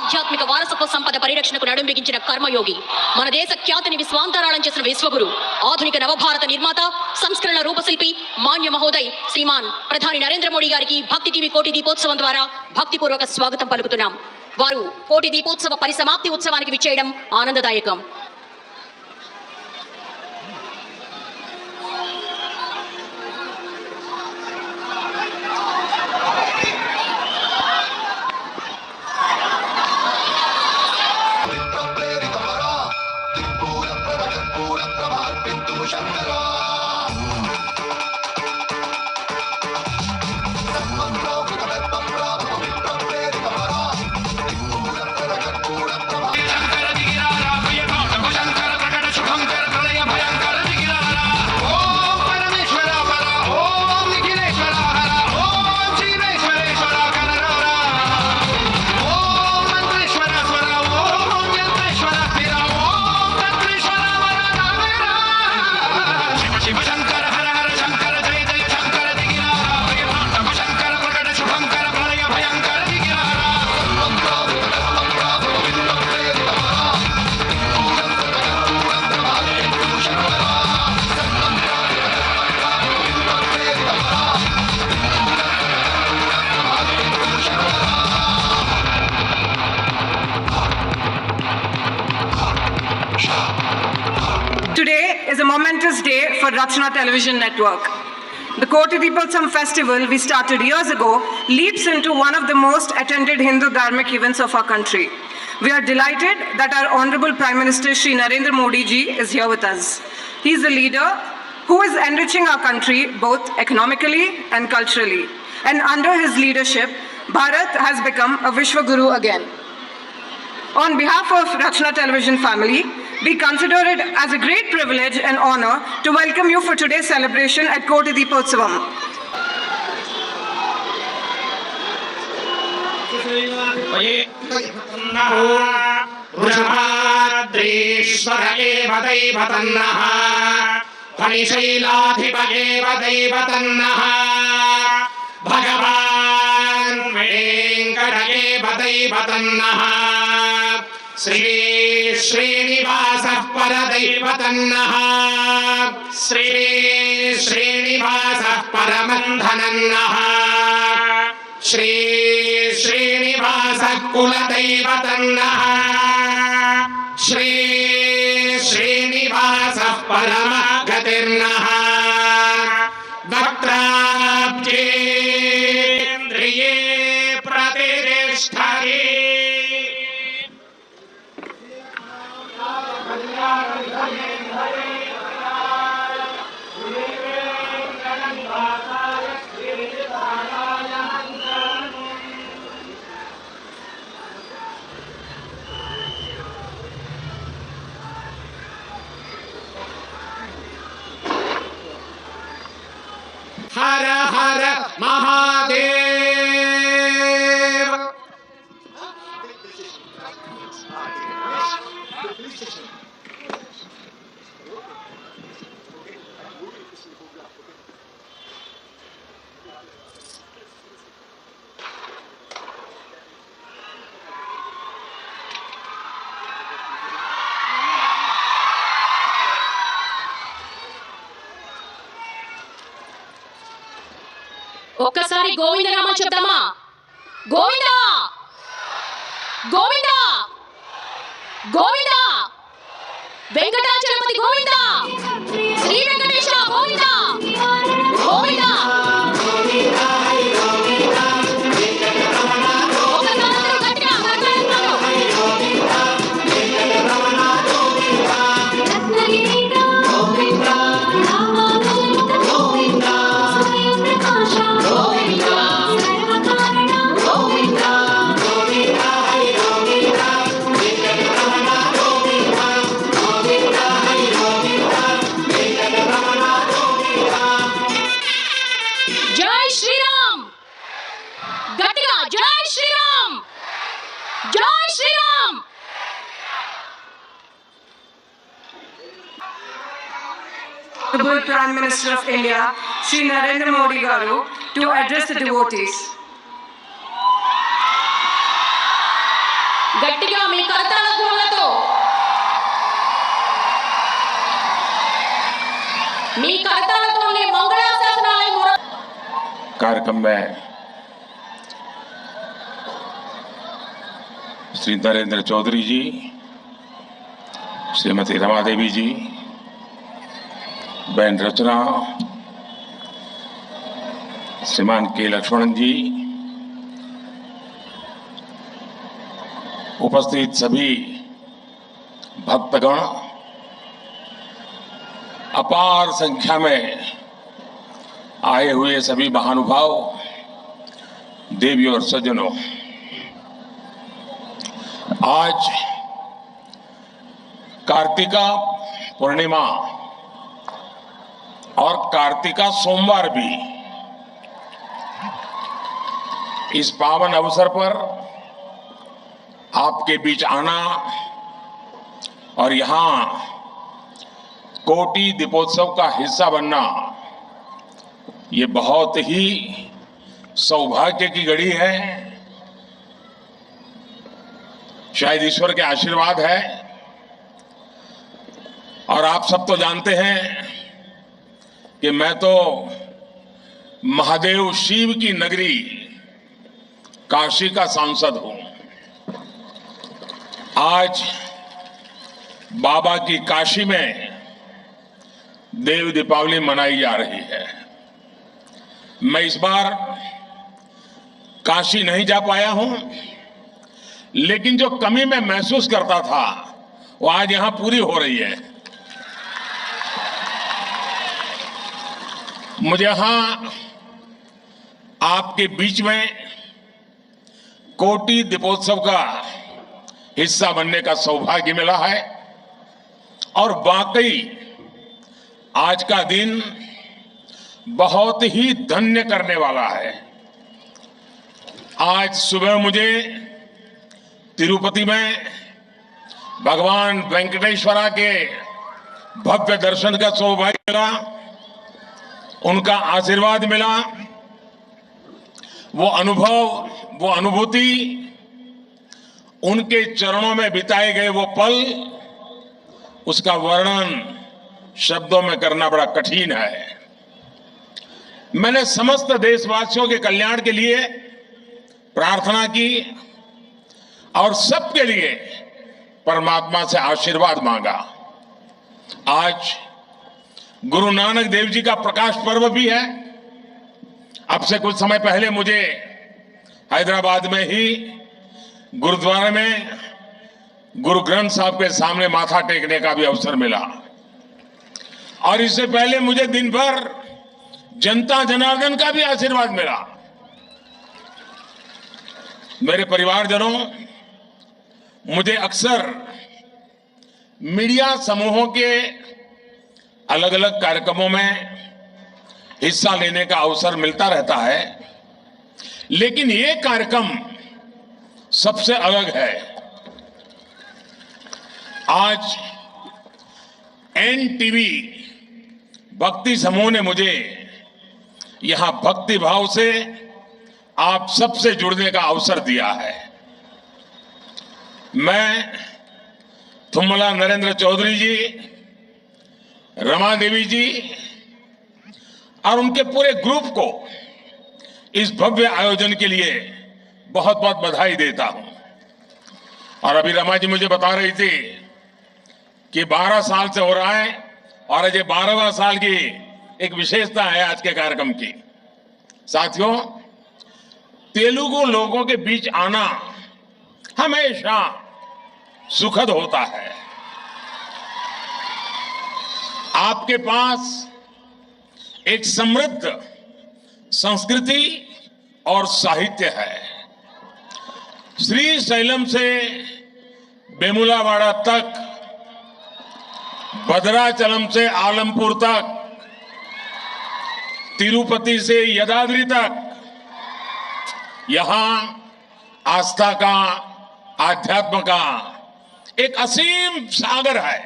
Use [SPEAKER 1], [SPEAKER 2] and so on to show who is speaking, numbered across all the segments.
[SPEAKER 1] ఆధ్యాత్మిక వారసత్వ సంపద పరిరక్షణకు నడుంబిగించిన కర్మయోగి, మన దేశ ఖ్యాతిని విశ్వాంతరాళం చేసిన విశ్వగురు, ఆధునిక నవభారత నిర్మాత, సంస్కరణ రూపశిల్పి మాన్య మహోదయ్ శ్రీమాన్ ప్రధాని నరేంద్ర మోడీ గారికి భక్తి టీవీ కోటి దీపోత్సవం ద్వారా భక్తిపూర్వక స్వాగతం పలుకుతున్నాం. వారు కోటి దీపోత్సవ పరిసమాప్తి ఉత్సవానికి విచ్చేయడం ఆనందదాయకం.
[SPEAKER 2] Today is a momentous day for Rachna Television Network. The Koti Deepotsam festival we started years ago leaps into one of the most attended Hindu dharmic events of our country. We are delighted that our Honorable Prime Minister Shri Narendra Modi ji is here with us. He is a leader who is enriching our country both economically and culturally. And under his leadership, Bharat has become a Vishwa Guru again. On behalf of Rachna Television family, we consider it as a great privilege and honor to welcome you for today's celebration at Koti Deepotsavam.
[SPEAKER 3] वृषभाद्रीश्वर एव दैवतन्नः फणिशैलाधिप एव दैवतन्नः भगवान् वेङ्कट एव दैवतन्नः श्री श्रीनिवासः परदैवतन्नः श्री श्रीनिवासः परमन्धनन्नः श्री श्रीनिवासः कुलदैवतन्नः श्री श्रीनिवासः परमगतिर्नः वक्त्राब्जेन्द्रिये प्रतिष्ठते हर हर महादेव।
[SPEAKER 1] ఒక్కసారి గోవింద నామం చెప్దామా? Govinda Govinda Govinda, Venkatachalapathi Govinda, Shri Venkateswara Govinda Govinda.
[SPEAKER 2] Honorable Prime Minister of India, Shri Narendra Modi Garu, to address the devotees.
[SPEAKER 1] గట్టిగా మీ కరతాళ ధ్వనులతో మీ కరతాళతోనే మంగళాశాసనాలే
[SPEAKER 4] कार्यक्रम में श्री नरेंद्र चौधरी जी, श्रीमती रमा देवी जी, बहन रचना, श्रीमान के लक्ष्मण जी, उपस्थित सभी भक्तगण, अपार संख्या में आए हुए सभी महानुभाव, देवी और सज्जनों, आज कार्तिका पूर्णिमा और कार्तिका सोमवार भी, इस पावन अवसर पर आपके बीच आना और यहां कोटि दीपोत्सव का हिस्सा बनना, ये बहुत ही सौभाग्य की घड़ी है। शायद ईश्वर के आशीर्वाद है। और आप सब तो जानते हैं कि मैं तो महादेव शिव की नगरी काशी का सांसद हूं। आज बाबा की काशी में देव दीपावली मनाई जा रही है। मैं इस बार काशी नहीं जा पाया हूं, लेकिन जो कमी मैं महसूस करता था वो आज यहां पूरी हो रही है। मुझे यहां आपके बीच में कोटि दीपोत्सव का हिस्सा बनने का सौभाग्य मिला है और वाकई आज का दिन बहुत ही धन्य करने वाला है। आज सुबह मुझे तिरुपति में भगवान वेंकटेश्वरा के भव्य दर्शन का सौभाग्य मिला, उनका आशीर्वाद मिला। वो अनुभव, वो अनुभूति, उनके चरणों में बिताए गए वो पल, उसका वर्णन शब्दों में करना बड़ा कठिन है। मैंने समस्त देशवासियों के कल्याण के लिए प्रार्थना की और सबके लिए परमात्मा से आशीर्वाद मांगा। आज गुरु नानक देव जी का प्रकाश पर्व भी है। अब से कुछ समय पहले मुझे हैदराबाद में ही गुरुद्वारे में गुरु ग्रंथ साहब के सामने माथा टेकने का भी अवसर मिला और इससे पहले मुझे दिन भर जनता जनार्दन का भी आशीर्वाद मिला। मेरे परिवारजनों, मुझे अक्सर मीडिया समूहों के अलग अलग कार्यक्रमों में हिस्सा लेने का अवसर मिलता रहता है, लेकिन ये कार्यक्रम सबसे अलग है। आज एनटीवी भक्ति समूह ने मुझे यहां भक्ति भाव से आप सबसे जुड़ने का अवसर दिया है। मैं थुम्मला नरेंद्र चौधरी जी, रमा देवी जी और उनके पूरे ग्रुप को इस भव्य आयोजन के लिए बहुत बहुत बधाई देता हूं। और अभी रमा जी मुझे बता रही थी कि 12 साल से हो रहा है और आज 12वां साल की एक विशेषता है आज के कार्यक्रम की। साथियों, तेलुगु लोगों के बीच आना हमेशा सुखद होता है। आपके पास एक समृद्ध संस्कृति और साहित्य है। श्रीशैलम से बेमुलावाड़ा तक, भद्राचलम से आलमपुर तक, तिरुपति से यदाद्रि तक, यहां आस्था का, आध्यात्म का एक असीम सागर है।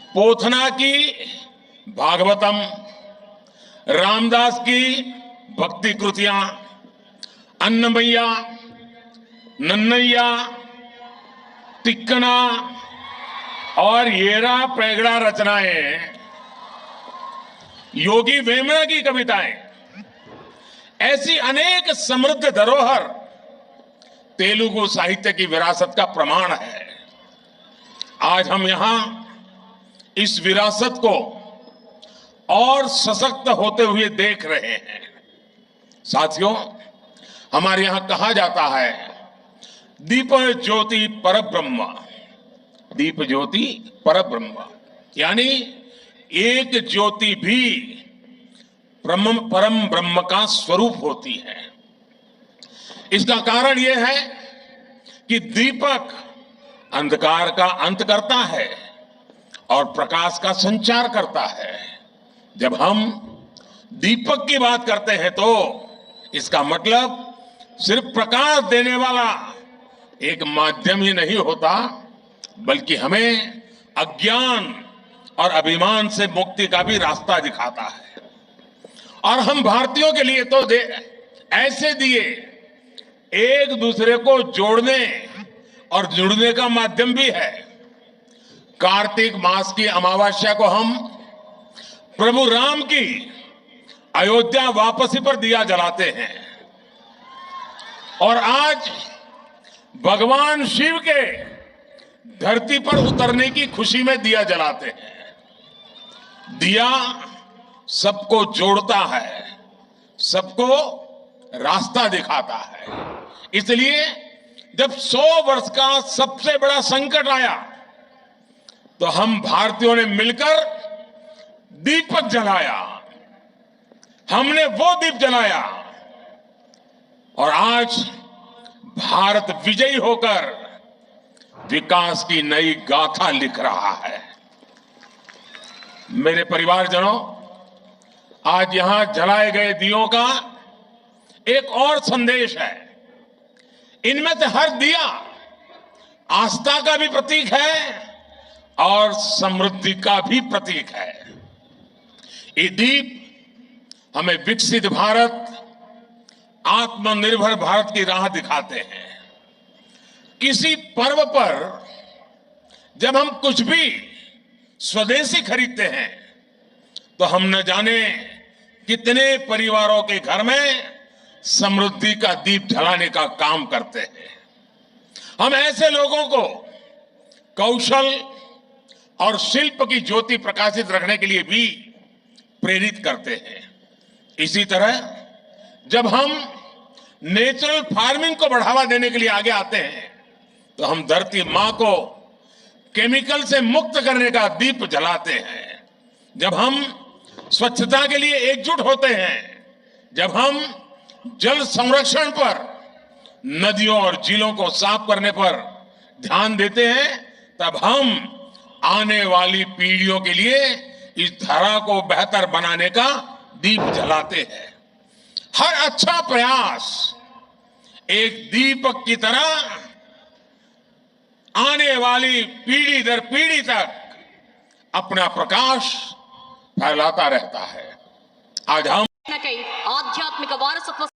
[SPEAKER 4] पोथना की भागवतम, रामदास की भक्ति कृतियां, अन्नमैया, नन्नैया, तिक्कना और येरा पैगड़ा रचनाएं, योगी वेमना की कविताएं, ऐसी अनेक समृद्ध धरोहर तेलुगु साहित्य की विरासत का प्रमाण है। आज हम यहां इस विरासत को और सशक्त होते हुए देख रहे हैं। साथियों, हमारे यहां कहा जाता है, दीप ज्योति परब्रह्म, दीप ज्योति परब्रह्म, यानी एक ज्योति भी परम ब्रह्म का स्वरूप होती है। इसका कारण यह है कि दीपक अंधकार का अंत करता है और प्रकाश का संचार करता है। जब हम दीपक की बात करते हैं तो इसका मतलब सिर्फ प्रकाश देने वाला एक माध्यम ही नहीं होता, बल्कि हमें अज्ञान और अभिमान से मुक्ति का भी रास्ता दिखाता है। और हम भारतीयों के लिए तो ऐसे दिए एक दूसरे को जोड़ने और जुड़ने का माध्यम भी है। कार्तिक मास की अमावस्या को हम प्रभु राम की अयोध्या वापसी पर दिया जलाते हैं और आज भगवान शिव के धरती पर उतरने की खुशी में दिया जलाते हैं। दिया सबको जोड़ता है, सबको रास्ता दिखाता है। इसलिए जब 100 वर्ष का सबसे बड़ा संकट आया तो हम भारतीयों ने मिलकर दीपक जलाया, हमने वो दीप जलाया और आज भारत विजयी होकर विकास की नई गाथा लिख रहा है। मेरे परिवारजनों, आज यहां जलाए गए दियों का एक और संदेश है। इनमें से हर दिया आस्था का भी प्रतीक है और समृद्धि का भी प्रतीक है। ये दीप हमें विकसित भारत, आत्मनिर्भर भारत की राह दिखाते हैं। किसी पर्व पर जब हम कुछ भी स्वदेशी खरीदते हैं तो हम न जाने कितने परिवारों के घर में समृद्धि का दीप जलाने का काम करते हैं। हम ऐसे लोगों को कौशल और शिल्प की ज्योति प्रकाशित रखने के लिए भी प्रेरित करते हैं। इसी तरह जब हम नेचुरल फार्मिंग को बढ़ावा देने के लिए आगे आते हैं तो हम धरती मां को केमिकल से मुक्त करने का दीप जलाते हैं। जब हम स्वच्छता के लिए एकजुट होते हैं, जब हम जल संरक्षण पर, नदियों और झीलों को साफ करने पर ध्यान देते हैं, तब हम आने वाली पीढ़ियों के लिए इस धरा को बेहतर बनाने का दीप जलाते हैं। हर अच्छा प्रयास एक दीपक की तरह आने वाली पीढ़ी दर पीढ़ी तक अपना प्रकाश फैलाता रहता है। आज हम
[SPEAKER 1] आध्यात्मिक वारसत्व